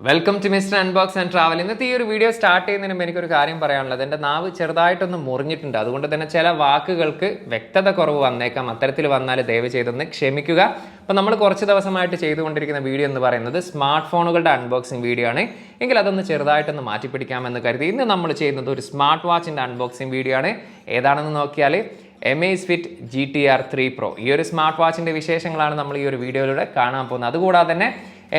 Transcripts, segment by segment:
Welcome to mister unbox and travel. ഇന്നത്തെ ഈ ഒരു വീഡിയോ സ്റ്റാർട്ട് ചെയ്യുന്നതിന് മുമ്പ് എനിക്കൊരു കാര്യം പറയാനുള്ളത്, എൻ്റെ നാവ് ചെറുതായിട്ടൊന്ന് മുറിഞ്ഞിട്ടുണ്ട്. അതുകൊണ്ട് തന്നെ ചില വാക്കുകൾക്ക് വ്യക്തത കുറവ് വന്നേക്കാം. അത്തരത്തിൽ വന്നാൽ ദയവ് ചെയ്തൊന്ന് ക്ഷമിക്കുക. അപ്പോൾ നമ്മൾ കുറച്ച് ദിവസമായിട്ട് ചെയ്തുകൊണ്ടിരിക്കുന്ന വീഡിയോ എന്ന് പറയുന്നത് സ്മാർട്ട് ഫോണുകളുടെ അൺബോക്സിങ് വീഡിയോ ആണ്. എങ്കിൽ അതൊന്ന് ചെറുതായിട്ടൊന്ന് മാറ്റിപ്പിടിക്കാമെന്ന് കരുതി ഇന്ന് നമ്മൾ ചെയ്യുന്നത് ഒരു സ്മാർട്ട് വാച്ചിൻ്റെ അൺബോക്സിങ് വീഡിയോ ആണ്. ഏതാണെന്ന് നോക്കിയാൽ Amazfit GTR 3 Pro. ഈ ഒരു സ്മാർട്ട് വാച്ചിൻ്റെ വിശേഷങ്ങളാണ് നമ്മൾ ഈ ഒരു വീഡിയോയിലൂടെ കാണാൻ പോകുന്നത്. അതുകൂടാതെ തന്നെ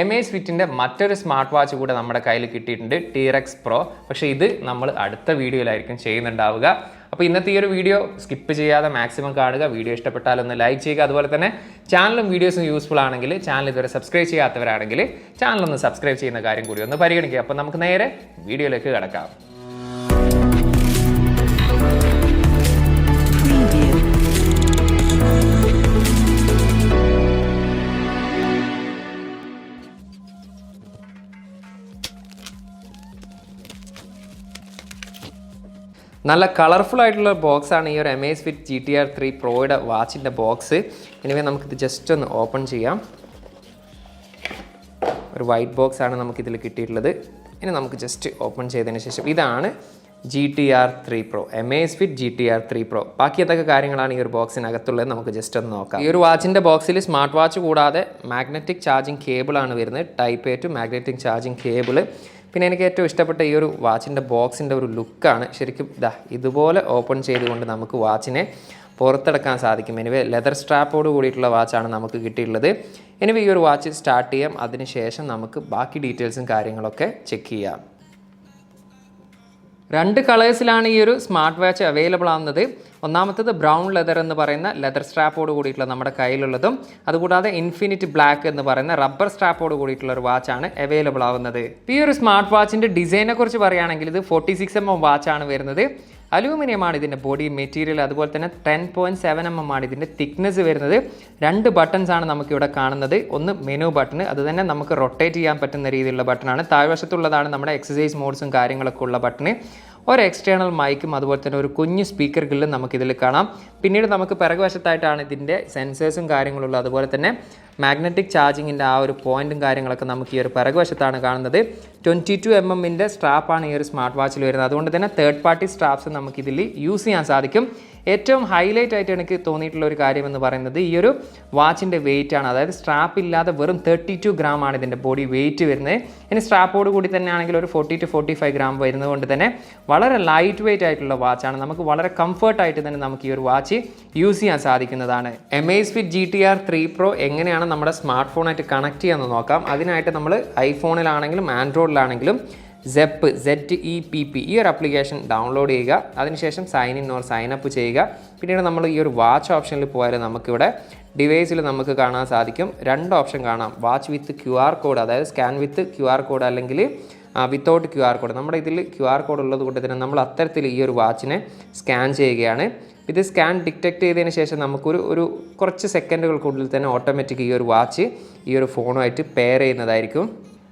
Amazfitൻ്റെ മറ്റൊരു സ്മാർട്ട് വാച്ച് കൂടെ നമ്മുടെ കയ്യിൽ കിട്ടിയിട്ടുണ്ട്, TRX Pro. പക്ഷേ ഇത് നമ്മൾ അടുത്ത വീഡിയോയിലായിരിക്കും ചെയ്യുന്നുണ്ടാവുക. അപ്പോൾ ഇന്നത്തെ ഈ ഒരു വീഡിയോ സ്കിപ്പ് ചെയ്യാതെ മാക്സിമം കാണുക. വീഡിയോ ഇഷ്ടപ്പെട്ടാൽ ഒന്ന് ലൈക്ക് ചെയ്യുക. അതുപോലെ തന്നെ ചാനലും വീഡിയോസും യൂസ്ഫുൾ ആണെങ്കിൽ, ചാനൽ ഇതുവരെ സബ്സ്ക്രൈബ് ചെയ്യാത്തവരാണെങ്കിൽ ചാനലൊന്ന് സബ്സ്ക്രൈബ് ചെയ്യുന്ന കാര്യം കൂടി ഒന്ന് പരിഗണിക്കുക. അപ്പോൾ നമുക്ക് നേരെ വീഡിയോയിലേക്ക് കിടക്കാം. നല്ല കളർഫുൾ ആയിട്ടുള്ള ബോക്സാണ് ഈ ഒരു Amazfit GTR 3 Proയുടെ വാച്ചിൻ്റെ ബോക്സ്. എനിവേ നമുക്കിത് ജസ്റ്റ് ഒന്ന് ഓപ്പൺ ചെയ്യാം. ഒരു വൈറ്റ് ബോക്സ് ആണ് നമുക്കിതിൽ കിട്ടിയിട്ടുള്ളത്. ഇനി നമുക്ക് ജസ്റ്റ് ഓപ്പൺ ചെയ്തതിന് ശേഷം ഇതാണ് GTR 3 Pro, Amazfit GTR 3 Pro. ബാക്കി എന്തൊക്കെ കാര്യങ്ങളാണ് ഈ ഒരു ബോക്സിനകത്തുള്ളത് നമുക്ക് ജസ്റ്റ് ഒന്ന് നോക്കാം. ഈ ഒരു വാച്ചിൻ്റെ ബോക്സിൽ സ്മാർട്ട് വാച്ച് കൂടാതെ മാഗ്നറ്റിക് ചാർജിങ് കേബിളാണ് വരുന്നത്. Type A to magnetic charging cable. പിന്നെ എനിക്ക് ഏറ്റവും ഇഷ്ടപ്പെട്ട ഈ ഒരു വാച്ചിൻ്റെ ബോക്സിൻ്റെ ഒരു ലുക്കാണ്. ശരിക്കും ഇതുപോലെ ഓപ്പൺ ചെയ്തുകൊണ്ട് നമുക്ക് വാച്ചിനെ പുറത്തെടുക്കാൻ സാധിക്കും. എനിവേ ലെതർ സ്ട്രാപ്പോട് കൂടിയിട്ടുള്ള വാച്ചാണ് നമുക്ക് കിട്ടിയിട്ടുള്ളത്. എനിവേ ഈ ഒരു വാച്ച് സ്റ്റാർട്ട് ചെയ്യാം. അതിനുശേഷം നമുക്ക് ബാക്കി ഡീറ്റെയിൽസും കാര്യങ്ങളൊക്കെ ചെക്ക് ചെയ്യാം. രണ്ട് കളേഴ്സിലാണ് ഈ ഒരു സ്മാർട്ട് വാച്ച് അവൈലബിൾ ആവുന്നത്. ഒന്നാമത്തത് ബ്രൗൺ ലെതർ എന്ന് പറയുന്ന ലെതർ സ്ട്രാപ്പോട് കൂടിയിട്ടുള്ള നമ്മുടെ കയ്യിലുള്ളതും, അതുകൂടാതെ ഇൻഫിനിറ്റ് ബ്ലാക്ക് എന്ന് പറയുന്ന റബ്ബർ സ്ട്രാപ്പോട് കൂടിയിട്ടുള്ള ഒരു വാച്ചാണ് അവൈലബിൾ ആവുന്നത്. ഈ ഒരു സ്മാർട്ട് വാച്ചിൻ്റെ ഡിസൈനെ കുറിച്ച് പറയുകയാണെങ്കിൽ ഇത് 46mm വാച്ചാണ് വരുന്നത്. അലൂമിനിയമാണ് ഇതിൻ്റെ ബോഡി മെറ്റീരിയൽ. അതുപോലെ തന്നെ 10.7mm ആണ് ഇതിൻ്റെ തിക്നെസ് വരുന്നത്. 2 ബട്ടൺസ് ആണ് നമുക്കിവിടെ കാണുന്നത്. ഒന്ന് മെനു ബട്ടൺ, അത് തന്നെ നമുക്ക് റൊട്ടേറ്റ് ചെയ്യാൻ പറ്റുന്ന രീതിയിലുള്ള ബട്ടണാണ്. താഴ്വശത്തുള്ളതാണ് നമ്മുടെ എക്സസൈസ് മോഡ്സും കാര്യങ്ങളൊക്കെ ഉള്ള ബട്ടൺ. ഒരു എക്സ്റ്റേണൽ മൈക്കും അതുപോലെ തന്നെ ഒരു കുഞ്ഞ് സ്പീക്കർ ഗ്രില്ലും നമുക്കിതിൽ കാണാം. പിന്നീട് നമുക്ക് പിറകുവശത്തായിട്ടാണ് ഇതിൻ്റെ സെൻസേഴ്സും കാര്യങ്ങളുള്ളത്. അതുപോലെ തന്നെ മാഗ്നറ്റിക് ചാർജിങ്ങിൻ്റെ ആ ഒരു പോയിൻറ്റും കാര്യങ്ങളൊക്കെ നമുക്ക് ഈ ഒരു പിറകുവശത്താണ് കാണുന്നത്. 22mm സ്ട്രാപ്പാണ് ഈ ഒരു സ്മാർട്ട് വാച്ചിൽ വരുന്നത്. അതുകൊണ്ട് തന്നെ തേർഡ് പാർട്ടി സ്ട്രാപ്സ് നമുക്കിതിൽ യൂസ് ചെയ്യാൻ സാധിക്കും. ഏറ്റവും ഹൈലൈറ്റ് ആയിട്ട് എനിക്ക് തോന്നിയിട്ടുള്ള ഒരു കാര്യം എന്ന് പറയുന്നത് ഈ ഒരു വാച്ചിൻ്റെ വെയിറ്റ് ആണ്. അതായത് സ്ട്രാപ്പ് ഇല്ലാതെ വെറും 32 ഗ്രാമാണ് ഇതിൻ്റെ ബോഡി വെയിറ്റ് വരുന്നത്. ഇനി സ്ട്രാപ്പോട് കൂടി തന്നെ ആണെങ്കിൽ ഒരു 40 to 45 ഗ്രാം വരുന്നത് കൊണ്ട് തന്നെ വളരെ ലൈറ്റ് വെയിറ്റ് ആയിട്ടുള്ള വാച്ചാണ്. നമുക്ക് വളരെ കംഫർട്ടായിട്ട് തന്നെ നമുക്ക് ഈ ഒരു വാച്ച് യൂസ് ചെയ്യാൻ സാധിക്കുന്നതാണ്. Amazfit GTR 3 Pro എങ്ങനെയാണ് നമ്മുടെ സ്മാർട്ട് ഫോണായിട്ട് കണക്ട് ചെയ്യാമെന്ന് നോക്കാം. അതിനായിട്ട് നമ്മൾ ഐഫോണിലാണെങ്കിലും ആൻഡ്രോയിഡിലാണെങ്കിലും ZEPP ഈ ഒരു ആപ്ലിക്കേഷൻ ഡൗൺലോഡ് ചെയ്യുക. അതിനുശേഷം sign in or sign up ചെയ്യുക. പിന്നീട് നമ്മൾ ഈ ഒരു വാച്ച് ഓപ്ഷനിൽ പോയാൽ നമുക്കിവിടെ ഡിവൈസിൽ നമുക്ക് കാണാൻ സാധിക്കും 2 ഓപ്ഷൻ കാണാം. വാച്ച് വിത്ത് QR കോഡ്, അതായത് സ്കാൻ വിത്ത് QR കോഡ് അല്ലെങ്കിൽ വിത്തൗട്ട് QR കോഡ്. നമ്മുടെ ഇതിൽ QR കോഡ് ഉള്ളത് കൊണ്ട് തന്നെ നമ്മൾ അത്തരത്തിൽ ഈ ഒരു വാച്ചിനെ സ്കാൻ ചെയ്യുകയാണ്. ഇത് സ്കാൻ ഡിറ്റക്ട് ചെയ്തതിന് ശേഷം നമുക്കൊരു കുറച്ച് സെക്കൻഡുകൾക്കുള്ളിൽ തന്നെ ഓട്ടോമാറ്റിക് ഈ ഒരു വാച്ച് ഈ ഒരു ഫോണുമായിട്ട് പെയർ ചെയ്യുന്നതായിരിക്കും.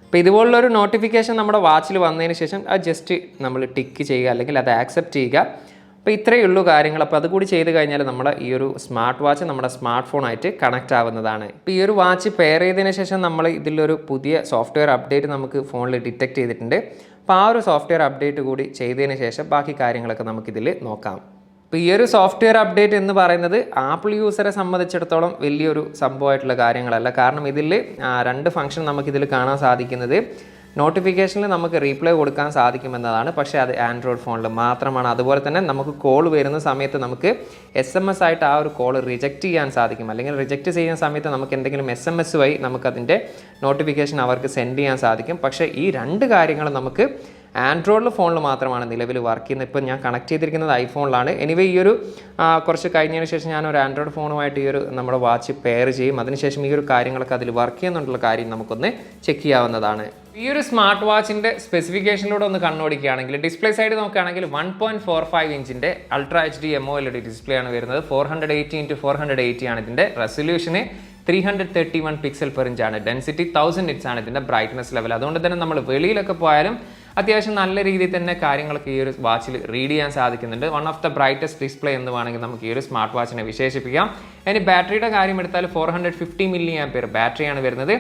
അപ്പോൾ ഇതുപോലുള്ളൊരു നോട്ടിഫിക്കേഷൻ നമ്മുടെ വാച്ചിൽ വന്നതിന് ശേഷം അത് ജസ്റ്റ് നമ്മൾ ടിക്ക് ചെയ്യുക അല്ലെങ്കിൽ അത് ആക്സെപ്റ്റ് ചെയ്യുക. അപ്പോൾ ഇത്രയേ ഉള്ളൂ കാര്യങ്ങൾ. അപ്പോൾ അതുകൂടി ചെയ്ത് കഴിഞ്ഞാൽ നമ്മുടെ ഈ ഒരു സ്മാർട്ട് വാച്ച് നമ്മുടെ സ്മാർട്ട് ഫോണായിട്ട് കണക്റ്റ് ആവുന്നതാണ്. ഇപ്പോൾ ഈ ഒരു വാച്ച് പെയർ ചെയ്തതിന് ശേഷം നമ്മൾ ഇതിലൊരു പുതിയ സോഫ്റ്റ്വെയർ അപ്ഡേറ്റ് നമുക്ക് ഫോണിൽ ഡിറ്റക്ട് ചെയ്തിട്ടുണ്ട്. അപ്പോൾ ആ ഒരു സോഫ്റ്റ്വെയർ അപ്ഡേറ്റ് കൂടി ചെയ്തതിന് ശേഷം ബാക്കി കാര്യങ്ങളൊക്കെ നമുക്കിതിൽ നോക്കാം. അപ്പോൾ ഈ ഒരു സോഫ്റ്റ്വെയർ അപ്ഡേറ്റ് എന്ന് പറയുന്നത് ആപ്പിൾ യൂസറെ സംബന്ധിച്ചിടത്തോളം വലിയൊരു സംഭവമായിട്ടുള്ള കാര്യങ്ങളല്ല. കാരണം ഇതിൽ 2 ഫംഗ്ഷൻ നമുക്കിതിൽ കാണാൻ സാധിക്കുന്നത്. നോട്ടിഫിക്കേഷനിൽ നമുക്ക് റീപ്ലൈ കൊടുക്കാൻ സാധിക്കുമെന്നതാണ്. പക്ഷേ അത് ആൻഡ്രോയിഡ് ഫോണിൽ മാത്രമാണ്. അതുപോലെ തന്നെ നമുക്ക് കോൾ വരുന്ന സമയത്ത് നമുക്ക് SMS ആയിട്ട് ആ ഒരു കോൾ റിജക്റ്റ് ചെയ്യാൻ സാധിക്കും. അല്ലെങ്കിൽ റിജക്റ്റ് ചെയ്യുന്ന സമയത്ത് നമുക്ക് എന്തെങ്കിലും SMS വഴി നമുക്കതിൻ്റെ നോട്ടിഫിക്കേഷൻ അവർക്ക് സെൻഡ് ചെയ്യാൻ സാധിക്കും. പക്ഷേ ഈ 2 കാര്യങ്ങൾ നമുക്ക് ആൻഡ്രോയിഡ് ഫോണിൽ മാത്രമാണ് നിലവിൽ വർക്ക് ചെയ്യുന്നത്. ഇപ്പോൾ ഞാൻ കണക്ട് ചെയ്തിരിക്കുന്നത് ഐഫോണിലാണ്. എനിവേ ഈ ഒരു കുറച്ച് കഴിഞ്ഞതിന് ശേഷം ഞാൻ ഒരു ആൻഡ്രോയിഡ് ഫോണുമായിട്ട് ഈ ഒരു നമ്മുടെ വാച്ച് പെയർ ചെയ്യും. അതിനുശേഷം ഈ ഒരു കാര്യങ്ങളൊക്കെ അതിൽ വർക്ക് ചെയ്യുന്നുണ്ടുള്ള കാര്യം നമുക്കൊന്ന് ചെക്ക് ചെയ്യാവുന്നതാണ്. ഈ ഒരു സ്മാർട്ട് വാച്ചിൻ്റെ സ്പെസിഫിക്കേഷനിലൂടെ ഒന്ന് കണ്ണോടിക്കുകയാണെങ്കിൽ ഡിസ്പ്ലേ സൈഡ് നോക്കുകയാണെങ്കിൽ 1.45 ഇഞ്ചിൻ്റെ അൾട്രാ HD AMOLED ഡിസ്പ്ലേ ആണ് വരുന്നത്. 480x480 ആണ് ഇതിൻ്റെ റെസൊല്യൂഷന്. 331 പിക്സൽ പെർ ഇഞ്ച് ആണ്. ഡെൻസിറ്റി 1000 nits ആണ് ഇതിൻ്റെ ബ്രൈറ്റ്നസ് ലെവൽ. അതുകൊണ്ട് തന്നെ നമ്മൾ വെളിയിലൊക്കെ പോയാലും അത്യാവശ്യം നല്ല രീതിയിൽ തന്നെ കാര്യങ്ങളൊക്കെ ഈ ഒരു വാച്ചിൽ റീഡ് ചെയ്യാൻ സാധിക്കുന്നുണ്ട്. One of the brightest display എന്ന് വേണമെങ്കിൽ നമുക്ക് ഈ ഒരു സ്മാർട്ട് വാച്ചിനെ വിശേഷിപ്പിക്കാം. ഇനി ബാറ്ററിയുടെ കാര്യം എടുത്താൽ 450 mAh ബാറ്ററിയാണ് വരുന്നത്.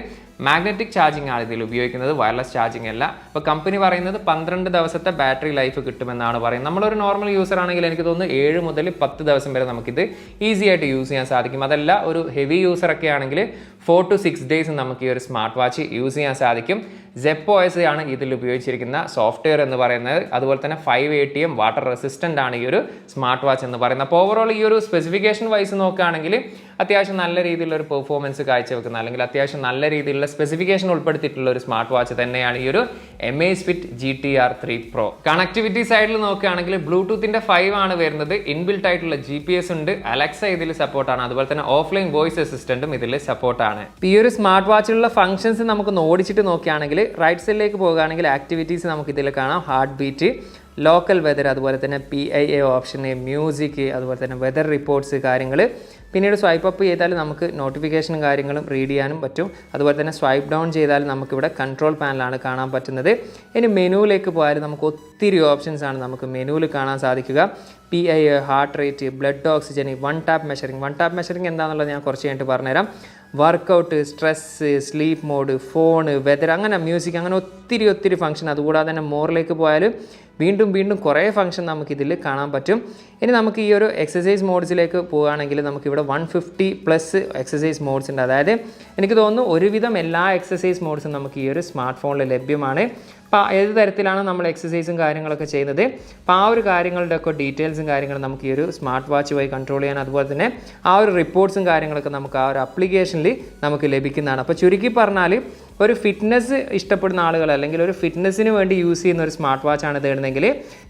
മാഗ്നറ്റിക് ചാർജിങ് ആണ് ഇതിൽ ഉപയോഗിക്കുന്നത്, വയർലെസ് ചാർജിങ് അല്ല. അപ്പോൾ കമ്പനി പറയുന്നത് 12 ദിവസത്തെ ബാറ്ററി ലൈഫ് കിട്ടുമെന്നാണ് പറയുന്നത്. നമ്മളൊരു നോർമൽ യൂസർ ആണെങ്കിൽ എനിക്ക് തോന്നുന്നു 7 മുതൽ 10 ദിവസം വരെ നമുക്കിത് ഈസി ആയിട്ട് യൂസ് ചെയ്യാൻ സാധിക്കും. അതല്ല ഒരു ഹെവി യൂസറൊക്കെ ആണെങ്കിൽ 4 to 6 ഡേയ്സ് നമുക്ക് ഈ ഒരു സ്മാർട്ട് വാച്ച് യൂസ് ചെയ്യാൻ സാധിക്കും. ZepOS ആണ് ഇതിൽ ഉപയോഗിച്ചിരിക്കുന്ന സോഫ്റ്റ്വെയർ എന്ന് പറയുന്നത്. അതുപോലെ തന്നെ 5 ATM വാട്ടർ റെസിസ്റ്റൻ്റ് ആണ് ഈ ഒരു സ്മാർട്ട് വാച്ച് എന്ന് പറയുന്നത്. അപ്പോൾ ഓവറോൾ ഈ ഒരു സ്പെസിഫിക്കേഷൻ വൈസ് നോക്കുകയാണെങ്കിൽ അത്യാവശ്യം നല്ല രീതിയിലുള്ള ഒരു പെർഫോമൻസ് കാഴ്ചവെക്കുന്ന അല്ലെങ്കിൽ അത്യാവശ്യം നല്ല രീതിയിലുള്ള സ്പെസിഫിക്കേഷൻ ഉൾപ്പെടുത്തിയിട്ടുള്ള ഒരു സ്മാർട്ട് വാച്ച് തന്നെയാണ് ഈ ഒരു Amazfit GTR 3 Pro. കണക്ടിവിറ്റി സൈഡിൽ നോക്കുകയാണെങ്കിൽ ബ്ലൂടൂത്തിൻ്റെ 5 ആണ് വരുന്നത്. ഇൻബിൽട്ട് ആയിട്ടുള്ള GPS ഉണ്ട്, അലക്സ ഇതിൽ സപ്പോർട്ടാണ്, അതുപോലെ തന്നെ ഓഫ്ലൈൻ വോയിസ് അസിസ്റ്റൻറ്റും ഇതിൽ സപ്പോർട്ടാണ്. ഈ ഒരു സ്മാർട്ട് വാച്ചിലുള്ള ഫംഗ്ഷൻസ് നമുക്ക് ഓടിച്ചിട്ട് നോക്കുകയാണെങ്കിൽ റൈറ്റ് സൈഡിലേക്ക് പോകുകയാണെങ്കിൽ ആക്ടിവിറ്റീസ് നമുക്ക് ഇതിൽ കാണാം. ഹാർട്ട് ബീറ്റ്, ലോക്കൽ വെതർ, അതുപോലെ തന്നെ PIA ഓപ്ഷന്, മ്യൂസിക്, അതുപോലെ തന്നെ വെതർ റിപ്പോർട്ട്സ് കാര്യങ്ങൾ. പിന്നീട് സ്വൈപ്പ് അപ്പ് ചെയ്താൽ നമുക്ക് നോട്ടിഫിക്കേഷനും കാര്യങ്ങളും റീഡ് ചെയ്യാനും പറ്റും. അതുപോലെ തന്നെ സ്വൈപ്പ് ഡൗൺ ചെയ്താൽ നമുക്കിവിടെ കൺട്രോൾ പാനലാണ് കാണാൻ പറ്റുന്നത്. ഇനി മെനുവിലേക്ക് പോയാൽ നമുക്ക് ഒത്തിരി ഓപ്ഷൻസ് ആണ് നമുക്ക് മെനുവിൽ കാണാൻ സാധിക്കുക. PIA, heart rate, blood oxygen, one tap measuring എന്താണെന്നുള്ളത് ഞാൻ കുറച്ച് കഴിഞ്ഞിട്ട് പറഞ്ഞുതരാം. Workout, stress, sleep mode, phone, weather, അങ്ങനെ മ്യൂസിക്, അങ്ങനെ ഒത്തിരി ഫംഗ്ഷൻ. അതുകൂടാതെ തന്നെ മോറിലേക്ക് പോയാൽ വീണ്ടും കുറേ ഫംഗ്ഷൻ നമുക്കിതിൽ കാണാൻ പറ്റും. ഇനി നമുക്ക് ഈ ഒരു എക്സസൈസ് മോഡ്സിലേക്ക് പോവുകയാണെങ്കിൽ നമുക്കിവിടെ 150+ എക്സസൈസ് മോഡ്സ് ഉണ്ട്. അതായത് എനിക്ക് തോന്നുന്നു ഒരുവിധം എല്ലാ എക്സസൈസ് മോഡ്സും നമുക്ക് ഈ ഒരു സ്മാർട്ട് ഫോണിൽ ലഭ്യമാണ്. അപ്പോൾ ഏത് തരത്തിലാണ് നമ്മൾ എക്സസൈസും കാര്യങ്ങളൊക്കെ ചെയ്യുന്നത്, അപ്പോൾ ആ ഒരു കാര്യങ്ങളുടെ ഒക്കെ ഡീറ്റെയിൽസും കാര്യങ്ങളും നമുക്ക് ഈ ഒരു സ്മാർട്ട് വാച്ച് വഴി കൺട്രോൾ ചെയ്യാൻ, അതുപോലെ തന്നെ ആ ഒരു റിപ്പോർട്ട്സും കാര്യങ്ങളൊക്കെ നമുക്ക് ആ ഒരു ആപ്ലിക്കേഷനിൽ നമുക്ക് ലഭിക്കുന്നതാണ്. അപ്പോൾ ചുരുക്കി പറഞ്ഞാൽ ഒരു ഫിറ്റ്നസ് ഇഷ്ടപ്പെടുന്ന ആളുകൾ അല്ലെങ്കിൽ ഒരു ഫിറ്റ്നസ്സിന് വേണ്ടി യൂസ് ചെയ്യുന്ന ഒരു സ്മാർട്ട് വാച്ചാണ് തേടുന്നതെങ്കിൽ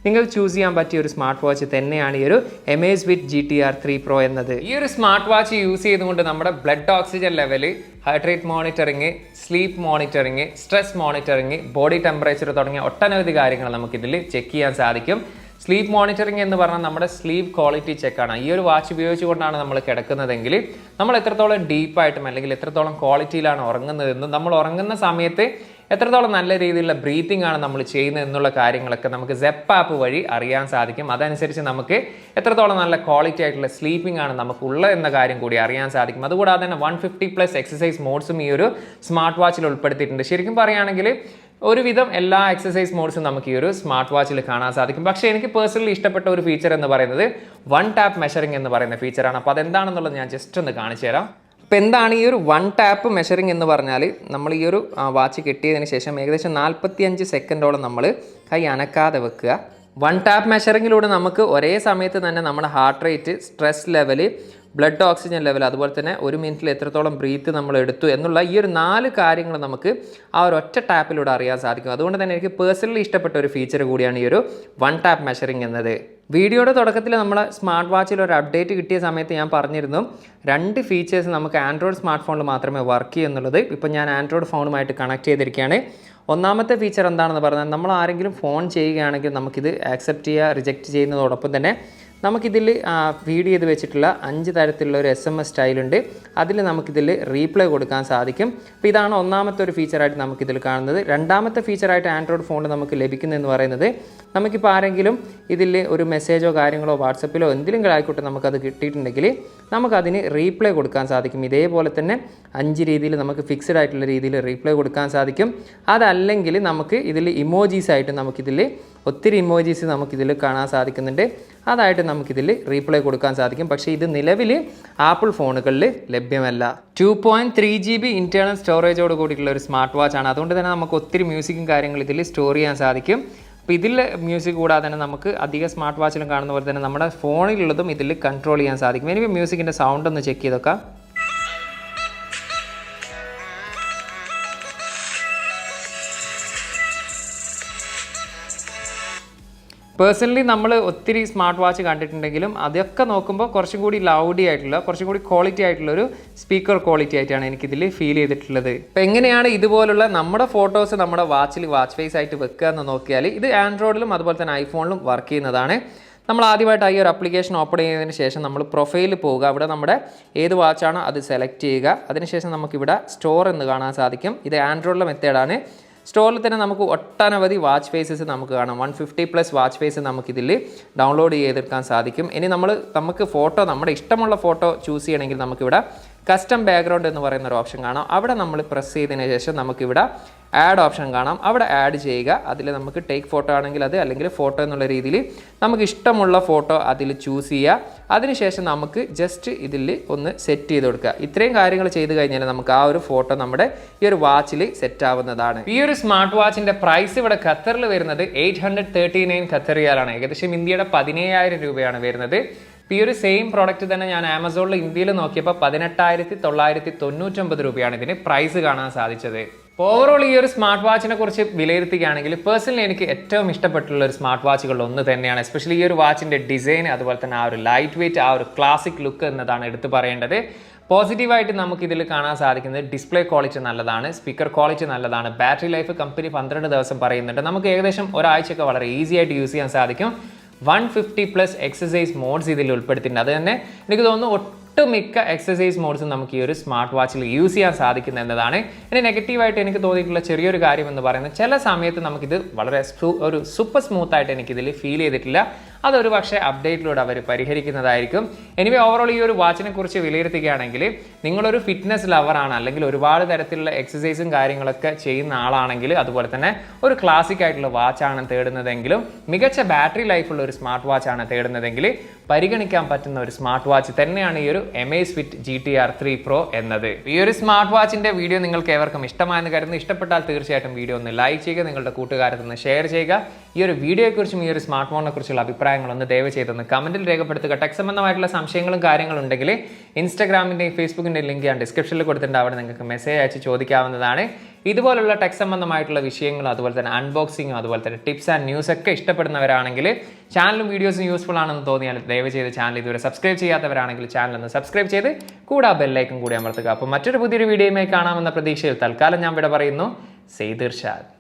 നിങ്ങൾ ചൂസ് ചെയ്യാൻ പറ്റിയ ഒരു സ്മാർട്ട് വാച്ച് തന്നെയാണ് ഈ ഒരു Amazfit GTR 3 Pro എന്നത്. ഈ ഒരു സ്മാർട്ട് വാച്ച് യൂസ് ചെയ്തുകൊണ്ട് നമ്മുടെ blood oxygen level, heart rate monitoring, sleep monitoring, stress monitoring, body temperature തുടങ്ങിയ ഒട്ടനവധി കാര്യങ്ങൾ നമുക്കിതിൽ ചെക്ക് ചെയ്യാൻ സാധിക്കും. സ്ലീപ്പ് മോണിറ്ററിംഗ് എന്ന് പറഞ്ഞാൽ നമ്മുടെ സ്ലീപ്പ് ക്വാളിറ്റി ചെക്കാണ്. ഈ ഒരു വാച്ച് ഉപയോഗിച്ചുകൊണ്ടാണ് നമ്മൾ കിടക്കുന്നതെങ്കിൽ നമ്മൾ എത്രത്തോളം ഡീപ്പായിട്ടും അല്ലെങ്കിൽ എത്രത്തോളം ക്വാളിറ്റിയിലാണ് ഉറങ്ങുന്നതെന്നും നമ്മൾ ഉറങ്ങുന്ന സമയത്ത് എത്രത്തോളം നല്ല രീതിയിലുള്ള ബ്രീത്തിങ് ആണ് നമ്മൾ ചെയ്യുന്നത് എന്നുള്ള കാര്യങ്ങളൊക്കെ നമുക്ക് ZEP ആപ്പ് വഴി അറിയാൻ സാധിക്കും. അതനുസരിച്ച് നമുക്ക് എത്രത്തോളം നല്ല ക്വാളിറ്റി ആയിട്ടുള്ള സ്ലീപ്പിംഗ് ആണ് നമുക്കുള്ളത് എന്ന കാര്യം കൂടി അറിയാൻ സാധിക്കും. അതുകൂടാതെ തന്നെ 150+ എക്സസൈസ് മോഡ്സും ഈ ഒരു സ്മാർട്ട് വാച്ചിൽ ഉൾപ്പെടുത്തിയിട്ടുണ്ട്. ശരിക്കും പറയുകയാണെങ്കിൽ ഒരുവിധം എല്ലാ എക്സസൈസ് മോഡ്സും നമുക്ക് ഈ ഒരു സ്മാർട്ട് വാച്ചിൽ കാണാൻ സാധിക്കും. പക്ഷേ എനിക്ക് പേഴ്സണലി ഇഷ്ടപ്പെട്ട ഒരു ഫീച്ചർ എന്ന് പറയുന്നത് വൺ ടാപ്പ് മെഷറിംഗ് എന്ന് പറയുന്ന ഫീച്ചറാണ്. അപ്പോൾ അതെന്താണെന്നുള്ളത് ഞാൻ ജസ്റ്റ് ഒന്ന് കാണിച്ചു തരാം. അപ്പോൾ എന്താണ് ഈ ഒരു വൺ ടാപ്പ് മെഷറിംഗ് എന്ന് പറഞ്ഞാൽ, നമ്മൾ ഈ ഒരു വാച്ച് കെട്ടിയതിന് ശേഷം ഏകദേശം 45 സെക്കൻഡോളം നമ്മൾ കൈ അനക്കാതെ വെക്കുക. വൺ ടാപ്പ് മെഷറിങ്ങിലൂടെ നമുക്ക് ഒരേ സമയത്ത് തന്നെ നമ്മുടെ heart rate, stress level, blood oxygen level, അതുപോലെ തന്നെ ഒരു മിനിറ്റിൽ എത്രത്തോളം ബ്രീത്ത് നമ്മൾ എടുത്തു എന്നുള്ള ഈ ഒരു 4 കാര്യങ്ങൾ നമുക്ക് ആ ഒരു ഒറ്റ ടാപ്പിലൂടെ അറിയാൻ സാധിക്കും. അതുകൊണ്ട് തന്നെ എനിക്ക് പേഴ്സണലി ഇഷ്ടപ്പെട്ട ഒരു ഫീച്ചർ കൂടിയാണ് ഈ ഒരു വൺ ടാപ്പ് മെഷറിംഗ് എന്നത്. വീഡിയോയുടെ തുടക്കത്തിൽ നമ്മളെ സ്മാർട്ട് വാച്ചിൽ ഒരു അപ്ഡേറ്റ് കിട്ടിയ സമയത്ത് ഞാൻ പറഞ്ഞിരുന്നു 2 ഫീച്ചേഴ്സ് നമുക്ക് ആൻഡ്രോയിഡ് സ്മാർട്ട് ഫോണിൽ മാത്രമേ വർക്ക് ചെയ്യുന്നുള്ളത്. ഇപ്പോൾ ഞാൻ ആൻഡ്രോയിഡ് ഫോണുമായിട്ട് കണക്ട് ചെയ്തിരിക്കുകയാണ്. ഒന്നാമത്തെ ഫീച്ചർ എന്താണെന്ന് പറഞ്ഞാൽ, നമ്മൾ ആരെങ്കിലും ഫോൺ ചെയ്യുകയാണെങ്കിൽ നമുക്കിത് ആക്സെപ്റ്റ് ചെയ്യുക, റിജക്റ്റ് ചെയ്യുന്നതോടൊപ്പം തന്നെ നമുക്കിതിൽ ഫീഡ് ചെയ്ത് വെച്ചിട്ടുള്ള 5 തരത്തിലുള്ള ഒരു SMS സ്റ്റൈലുണ്ട്. അതിൽ നമുക്കിതിൽ റീപ്ലൈ കൊടുക്കാൻ സാധിക്കും. അപ്പോൾ ഇതാണ് ഒന്നാമത്തെ ഒരു ഫീച്ചറായിട്ട് നമുക്കിതിൽ കാണുന്നത്. രണ്ടാമത്തെ ഫീച്ചറായിട്ട് ആൻഡ്രോയിഡ് ഫോണിൽ നമുക്ക് ലഭിക്കുന്നതെന്ന് പറയുന്നത്, നമുക്കിപ്പോൾ ആരെങ്കിലും ഇതിൽ ഒരു മെസ്സേജോ കാര്യങ്ങളോ വാട്സപ്പിലോ എന്തെങ്കിലും ആയിക്കോട്ടെ നമുക്കത് കിട്ടിയിട്ടുണ്ടെങ്കിൽ നമുക്കതിന് റീപ്ലൈ കൊടുക്കാൻ സാധിക്കും. ഇതേപോലെ തന്നെ 5 രീതിയിൽ നമുക്ക് ഫിക്സഡ് ആയിട്ടുള്ള രീതിയിൽ റീപ്ലൈ കൊടുക്കാൻ സാധിക്കും. അതല്ലെങ്കിൽ നമുക്ക് ഇതിൽ ഇമോജീസ് ആയിട്ട് നമുക്കിതിൽ ഒത്തിരി ഇമോജീസ് നമുക്കിതിൽ കാണാൻ സാധിക്കുന്നുണ്ട്. അതായിട്ട് നമുക്കിതിൽ റീപ്ലൈ കൊടുക്കാൻ സാധിക്കും. പക്ഷേ ഇത് നിലവിൽ ആപ്പിൾ ഫോണുകളിൽ ലഭ്യമല്ല. 2.3 GB ഇൻറ്റേർണൽ സ്റ്റോറേജോട് കൂടിയിട്ടുള്ള ഒരു സ്മാർട്ട് വാച്ച് ആണ്. അതുകൊണ്ട് തന്നെ നമുക്ക് ഒത്തിരി മ്യൂസിക്കും കാര്യങ്ങളും ഇതിൽ സ്റ്റോർ ചെയ്യാൻ സാധിക്കും. അപ്പോൾ ഇതിൽ മ്യൂസിക് കൂടാതെ തന്നെ നമുക്ക് അധികം സ്മാർട്ട് വാച്ചിലും കാണുന്ന പോലെ തന്നെ നമ്മുടെ ഫോണിലുള്ളതും ഇതിൽ കൺട്രോൾ ചെയ്യാൻ സാധിക്കും. ഇനി മ്യൂസിക്കിൻ്റെ സൗണ്ട് ഒന്ന് ചെക്ക് ചെയ്തൊക്കെ. പേഴ്സണലി നമ്മൾ ഒത്തിരി സ്മാർട്ട് വാച്ച് കണ്ടിട്ടുണ്ടെങ്കിലും അതൊക്കെ നോക്കുമ്പോൾ കുറച്ചും കൂടി ലൗഡി ആയിട്ടുള്ള, കുറച്ചും കൂടി ക്വാളിറ്റി ആയിട്ടുള്ളൊരു സ്പീക്കർ ക്വാളിറ്റി ആയിട്ടാണ് എനിക്കിതിൽ ഫീൽ ചെയ്തിട്ടുള്ളത്. അപ്പോൾ എങ്ങനെയാണ് ഇതുപോലുള്ള നമ്മുടെ ഫോട്ടോസ് നമ്മുടെ വാച്ചിൽ വാച്ച് ഫേസ് ആയിട്ട് വെക്കുക എന്ന് നോക്കിയാൽ, ഇത് ആൻഡ്രോയിഡിലും അതുപോലെ തന്നെ ഐഫോണിലും വർക്ക് ചെയ്യുന്നതാണ്. നമ്മൾ ആദ്യമായിട്ട് ഈ ഒരു ആപ്ലിക്കേഷൻ ഓപ്പൺ ചെയ്തതിന് ശേഷം നമ്മൾ പ്രൊഫൈലിൽ പോവുക. അവിടെ നമ്മുടെ ഏത് വാച്ചാണോ അത് സെലക്ട് ചെയ്യുക. അതിനുശേഷം നമുക്കിവിടെ സ്റ്റോർ എന്ന് കാണാൻ സാധിക്കും. ഇത് ആൻഡ്രോയിഡിലെ മെത്തേഡാണ്. സ്റ്റോറിൽ തന്നെ നമുക്ക് ഒട്ടനവധി വാച്ച് ഫേസസ് നമുക്ക് കാണാം. 150+ വാച്ച് ഫേസ് നമുക്കിതിൽ ഡൗൺലോഡ് ചെയ്തെടുക്കാൻ സാധിക്കും. ഇനി നമുക്ക് ഫോട്ടോ, നമ്മുടെ ഇഷ്ടമുള്ള ഫോട്ടോ ചൂസ് ചെയ്യണമെങ്കിൽ നമുക്കിവിടെ കസ്റ്റം ബാക്ക്ഗ്രൗണ്ട് എന്ന് പറയുന്ന ഒരു ഓപ്ഷൻ കാണാം. അവിടെ നമ്മൾ പ്രസ് ചെയ്തതിന് ശേഷം നമുക്കിവിടെ ആഡ് ഓപ്ഷൻ കാണാം. അവിടെ ആഡ് ചെയ്യുക. അതിൽ നമുക്ക് ടേക്ക് ഫോട്ടോ ആണെങ്കിൽ അത്, അല്ലെങ്കിൽ ഫോട്ടോ എന്നുള്ള രീതിയിൽ നമുക്ക് ഇഷ്ടമുള്ള ഫോട്ടോ അതിൽ ചൂസ് ചെയ്യുക. അതിനുശേഷം നമുക്ക് ജസ്റ്റ് ഇതിൽ ഒന്ന് സെറ്റ് ചെയ്ത് കൊടുക്കുക. ഇത്രയും കാര്യങ്ങൾ ചെയ്ത് കഴിഞ്ഞാൽ നമുക്ക് ആ ഒരു ഫോട്ടോ നമ്മുടെ ഈ ഒരു വാച്ചിൽ സെറ്റ് ആവുന്നതാണ്. ഈ ഒരു സ്മാർട്ട് വാച്ചിൻ്റെ പ്രൈസ് ഇവിടെ ഖത്തറിൽ വരുന്നത് 839 ഖത്തർ റിയാലാണ്. ഏകദേശം ഇന്ത്യയുടെ 17,000 രൂപയാണ് വരുന്നത്. ഈ ഒരു സെയിം പ്രോഡക്റ്റ് തന്നെ ഞാൻ ആമസോണിൽ ഇന്ത്യയിൽ നോക്കിയപ്പോൾ 18,999 രൂപയാണ് ഇതിന് പ്രൈസ് കാണാൻ സാധിച്ചത്. ഓവറോൾ ഈ ഒരു സ്മാർട്ട് വാച്ചിനെ കുറിച്ച് വിലയിരുത്തുകയാണെങ്കിൽ പേഴ്സണലി എനിക്ക് ഏറ്റവും ഇഷ്ടപ്പെട്ടുള്ള ഒരു സ്മാർട്ട് വാച്ചുകളിൽ ഒന്ന് തന്നെയാണ്. എസ്പെഷ്യലി ഈ ഒരു വാച്ചിൻ്റെ ഡിസൈൻ, അതുപോലെ തന്നെ ആ ഒരു ലൈറ്റ് വെയിറ്റ്, ആ ഒരു ക്ലാസിക് ലുക്ക് എന്നതാണ് എടുത്തു പറയേണ്ടത്. പോസിറ്റീവായിട്ട് നമുക്കിതിൽ കാണാൻ സാധിക്കുന്നത് ഡിസ്പ്ലേ ക്വാളിറ്റി നല്ലതാണ്, സ്പീക്കർ ക്വാളിറ്റി നല്ലതാണ്, ബാറ്ററി ലൈഫ് കമ്പനി 12 ദിവസം പറയുന്നുണ്ട്. നമുക്ക് ഏകദേശം ഒരാഴ്ചയൊക്കെ വളരെ ഈസി ആയിട്ട് യൂസ് ചെയ്യാൻ സാധിക്കും. 150+ എക്സസൈസ് മോഡ്സ് ഇതിൽ ഉൾപ്പെടുത്തിയിട്ടുണ്ട്. അത് തന്നെ എനിക്ക് തോന്നുന്നു ഒട്ടുമിക്ക എക്സസൈസ് മോഡ്സും നമുക്ക് ഈ ഒരു സ്മാർട്ട് വാച്ചിൽ യൂസ് ചെയ്യാൻ സാധിക്കുന്ന എന്നതാണ്. ഇനി നെഗറ്റീവായിട്ട് എനിക്ക് തോന്നിയിട്ടുള്ള ചെറിയൊരു കാര്യം എന്ന് പറയുന്നത്, ചില സമയത്ത് നമുക്കിത് വളരെ ഒരു സൂപ്പർ സ്മൂത്തായിട്ട് എനിക്കിതിൽ ഫീൽ ചെയ്തിട്ടില്ല. അതൊരു പക്ഷേ അപ്ഡേറ്റിലൂടെ അവർ പരിഹരിക്കുന്നതായിരിക്കും. എനിവേ ഓവറോൾ ഈ ഒരു വാച്ചിനെ കുറിച്ച് വിലയിരുത്തുകയാണെങ്കിൽ, നിങ്ങളൊരു ഫിറ്റ്നസ് ലവറാണ്, അല്ലെങ്കിൽ ഒരുപാട് തരത്തിലുള്ള എക്സസൈസും കാര്യങ്ങളൊക്കെ ചെയ്യുന്ന ആളാണെങ്കിൽ, അതുപോലെ തന്നെ ഒരു ക്ലാസിക് ആയിട്ടുള്ള വാച്ചാണ് തേടുന്നതെങ്കിലും, മികച്ച ബാറ്ററി ലൈഫുള്ള ഒരു സ്മാർട്ട് വാച്ചാണ് തേടുന്നതെങ്കിൽ പരിഗണിക്കാൻ പറ്റുന്ന ഒരു സ്മാർട്ട് വാച്ച് തന്നെയാണ് ഈ ഒരു Amazfit GTR 3 Pro എന്നത്. ഈ ഒരു സ്മാർട്ട് വാച്ചിൻ്റെ വീഡിയോ നിങ്ങൾക്ക് ഏവർക്കും ഇഷ്ടമായെന്ന് കരുതുന്നു. ഇഷ്ടപ്പെട്ടാൽ തീർച്ചയായിട്ടും വീഡിയോ ഒന്ന് ലൈക്ക് ചെയ്യുക, നിങ്ങളുടെ കൂട്ടുകാർക്ക് ഒന്ന് ഷെയർ ചെയ്യുക. ഈ ഒരു വീഡിയോയെക്കുറിച്ചും ഈ ഒരു സ്മാർട്ട് ഫോണിനെ കുറിച്ചുള്ള അഭിപ്രായങ്ങളൊന്ന് ദയവ് ചെയ്തൊന്ന് കമൻറ്റിൽ രേഖപ്പെടുത്തുക. ടെക് സംബന്ധമായിട്ടുള്ള സംശയങ്ങളും കാര്യങ്ങളും ഉണ്ടെങ്കിൽ ഇൻസ്റ്റാഗ്രാമിൻ്റെയും ഫേസ്ബുക്കിൻ്റെയും ലിങ്ക് ഞാൻ ഡിസ്ക്രിപ്ഷനിൽ കൊടുത്തിട്ടുണ്ട്. അവിടെ നിങ്ങൾക്ക് മെസ്സേജ് അയച്ച് ചോദിക്കാവുന്നതാണ്. ഇതുപോലുള്ള ടെക് സംബന്ധമായിട്ടുള്ള വിഷയങ്ങളും, അതുപോലെ തന്നെ അൺബോക്സിങ്ങും, അതുപോലെ തന്നെ ടിപ്സ് ആൻഡ് ന്യൂസ് ഒക്കെ ഇഷ്ടപ്പെടുന്നവരാണെങ്കിൽ, ചാനലും വീഡിയോസും യൂസ്ഫുൾ ആണെന്ന് തോന്നിയാൽ ദയവ് ചെയ്ത് ചാനൽ ഇതുവരെ സബ്സ്ക്രൈബ് ചെയ്യാത്തവരാണെങ്കിൽ ചാനൽ ഒന്ന് സബ്സ്ക്രൈബ് ചെയ്ത് കൂടെ ആ ബെല്ലൈക്കൺ കൂടി അമർത്തുക. അപ്പോൾ മറ്റൊരു പുതിയൊരു വീഡിയോയുമായി കാണാമെന്ന പ്രതീക്ഷയിൽ തൽക്കാലം ഞാൻ ഇവിടെ പറയുന്നു. സെയ്ദ് ഇർഷാദ്.